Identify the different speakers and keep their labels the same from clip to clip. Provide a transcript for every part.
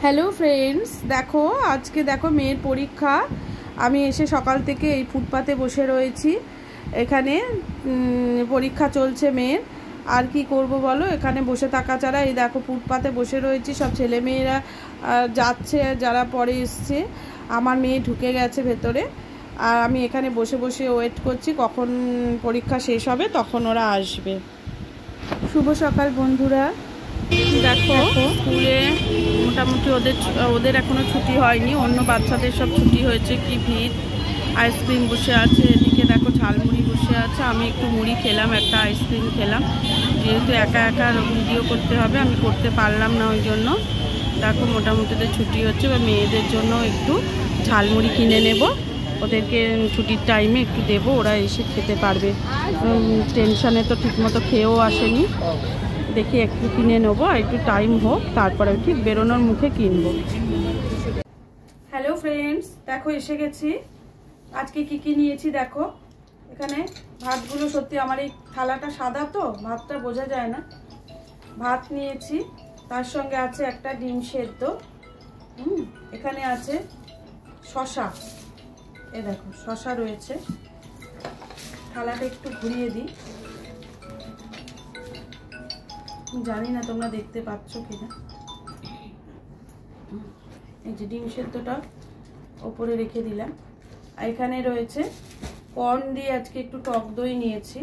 Speaker 1: Hello friends, দেখো আজকে দেখো মেয়ের পরীক্ষা। আমি এসে সকাল থেকে এই ফুটপাতে বসে রয়েছি। এখানে পরীক্ষা চলছে মেয়ের। আর কি করব বলো, এখানে বসে থাকা ছাড়া। এই দেখো ফুটপাতে বসে রয়েছি, সব ছেলে মেয়েরা যাচ্ছে, যারা পরে এসছে। আমার মেয়ে ঢুকে গেছে ভেতরে, আর আমি এখানে বসে বসে ওয়েট করছি কখন পরীক্ষা শেষ হবে, তখন ওরা আসবে। শুভ সকাল বন্ধুরা। দেখো স্কুলে মোটামুটি ওদের এখনো ছুটি হয়নি, অন্য বাচ্চাদের সব ছুটি হয়েছে। কি ভিড়! আইসক্রিম বসে আছে, এদিকে দেখো ঝালমুড়ি বসে আছে। আমি একটু মুড়ি খেলাম, একটা আইসক্রিম খেলাম। যেহেতু একা একা ভিডিও করতে হবে, আমি করতে পারলাম না, ওই জন্য দেখো মোটামুটি ওদের ছুটি হচ্ছে। বা মেয়েদের জন্য একটু ঝালমুড়ি কিনে নেব, ওদেরকে ছুটির টাইমে একটু দেবো, ওরা এসে খেতে পারবে। টেনশানে তো ঠিকমতো খেয়েও আসেনি। দেখি একটু কিনে নেবো, আর একটু টাইম হোক, তারপরে ঠিক বেরোনোর মুখে কিনবো। হ্যালো ফ্রেন্ডস, দেখো এসে গেছি। আজকে কি নিয়েছি দেখো। এখানে ভাতগুলো, সত্যি আমার এই থালাটা সাদা তো ভাতটা বোঝা যায় না। ভাত নিয়েছি, তার সঙ্গে আছে একটা ডিম সেদ্ধ। এখানে আছে শসা, এ দেখো শসা রয়েছে। থালাটা একটু ঘুরিয়ে দিই, জানি না তোমরা দেখতে পাচ্ছ কিনা। এই যে ডিম সেদ্ধটা ওপরে রেখে দিলাম। আর এখানে রয়েছে কর্ন দিয়ে আজকে একটু টক দই নিয়েছি।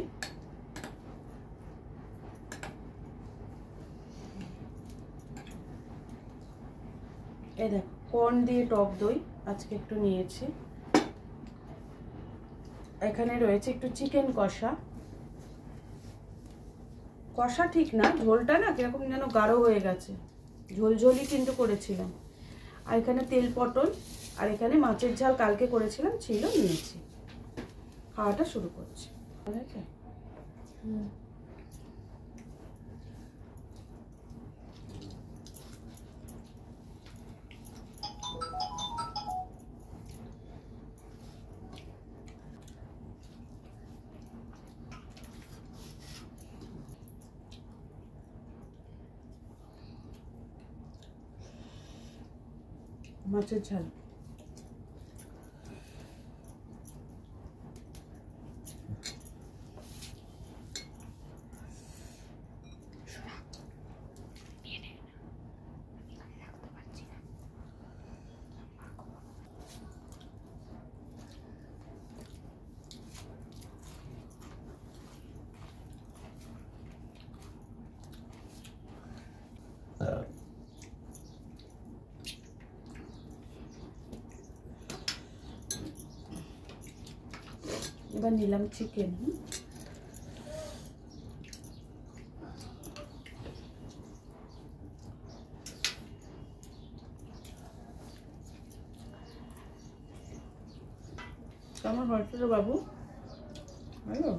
Speaker 1: এই দেখো কর্ন দিয়ে টক দই আজকে একটু নিয়েছি। এখানে রয়েছে একটু চিকেন কষা। কষা ঠিক না, ঝোলটা না কিরকম যেন গাঢ় হয়ে গেছে, ঝোলঝোলই কিন্তু করেছিলাম। আর এখানে তেল পটল, আর এখানে মাছের ঝাল কালকে করেছিলাম ছিল, নিয়েছি। খাওয়াটা শুরু করছি। মাছের ঝাল এবার নিলাম চিকেন। আমার হয়েছিল বাবু, ভালো।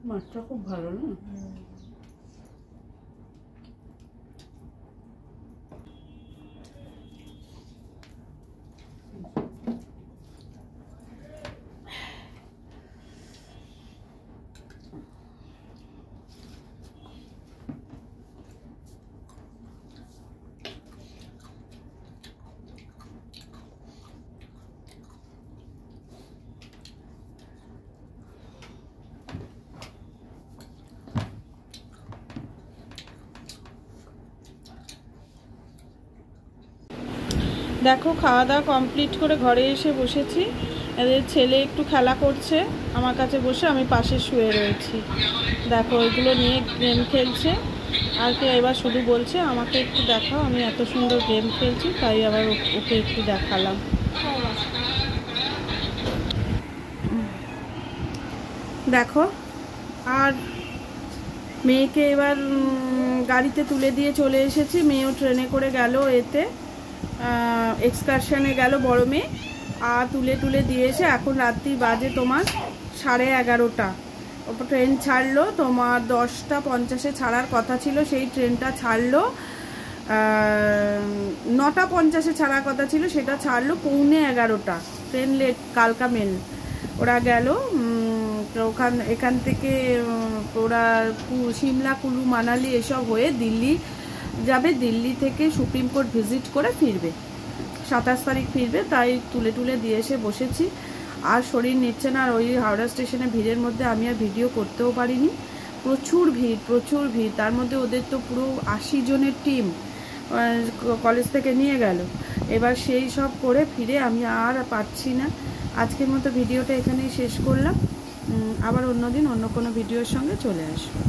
Speaker 1: মাছটা খুব ভালো না? দেখো খাওয়া দাওয়া কমপ্লিট করে ঘরে এসে বসেছি। এদের ছেলে একটু খেলা করছে, আমার কাছে বসে, আমি পাশে শুয়ে রয়েছি। দেখো এগুলো নিয়ে গেম খেলছে। আর কে এবার শুধু বলছে আমাকে একটু দেখাও, আমি এত সুন্দর গেম খেলছি, তাই আবার ওকে একটু দেখালাম। দেখো, আর মেয়েকে এবার গাড়িতে তুলে দিয়ে চলে এসেছি। মেয়েও ট্রেনে করে গেল, এতে এক্সকারশনে গেল বড় মেয়ে। আর তুলে দিয়ে এসে এখন রাত্রি বাজে তোমার 11:30। ট্রেন ছাড়লো তোমার 10:50 ছাড়ার কথা ছিল, সেই ট্রেনটা ছাড়লো 9:50 ছাড়ার কথা ছিল, সেটা ছাড়লো 11:15। ট্রেন লেট, কালকা মেল। ওরা গেল এখান থেকে ওরা সিমলা, কুলু, মানালি এসব হয়ে দিল্লি যাবে। দিল্লি থেকে সুপ্রিম কোর্ট ভিজিট করে ফিরবে, 27 তারিখ ফিরবে। তাই তুলে দিয়ে এসে বসেছি। আর শরীর নিচ্ছে না। আর ওই হাওড়া স্টেশনে ভিড়ের মধ্যে আমি আর ভিডিও করতেও পারিনি। প্রচুর ভিড়। তার মধ্যে ওদের তো পুরো 80 জনের টিম কলেজ থেকে নিয়ে গেল। এবার সেই সব করে ফিরে আমি আর পাচ্ছি না। আজকের মতো ভিডিওটা এখানেই শেষ করলাম। আবার অন্যদিন অন্য কোনো ভিডিওর সঙ্গে চলে আসবো।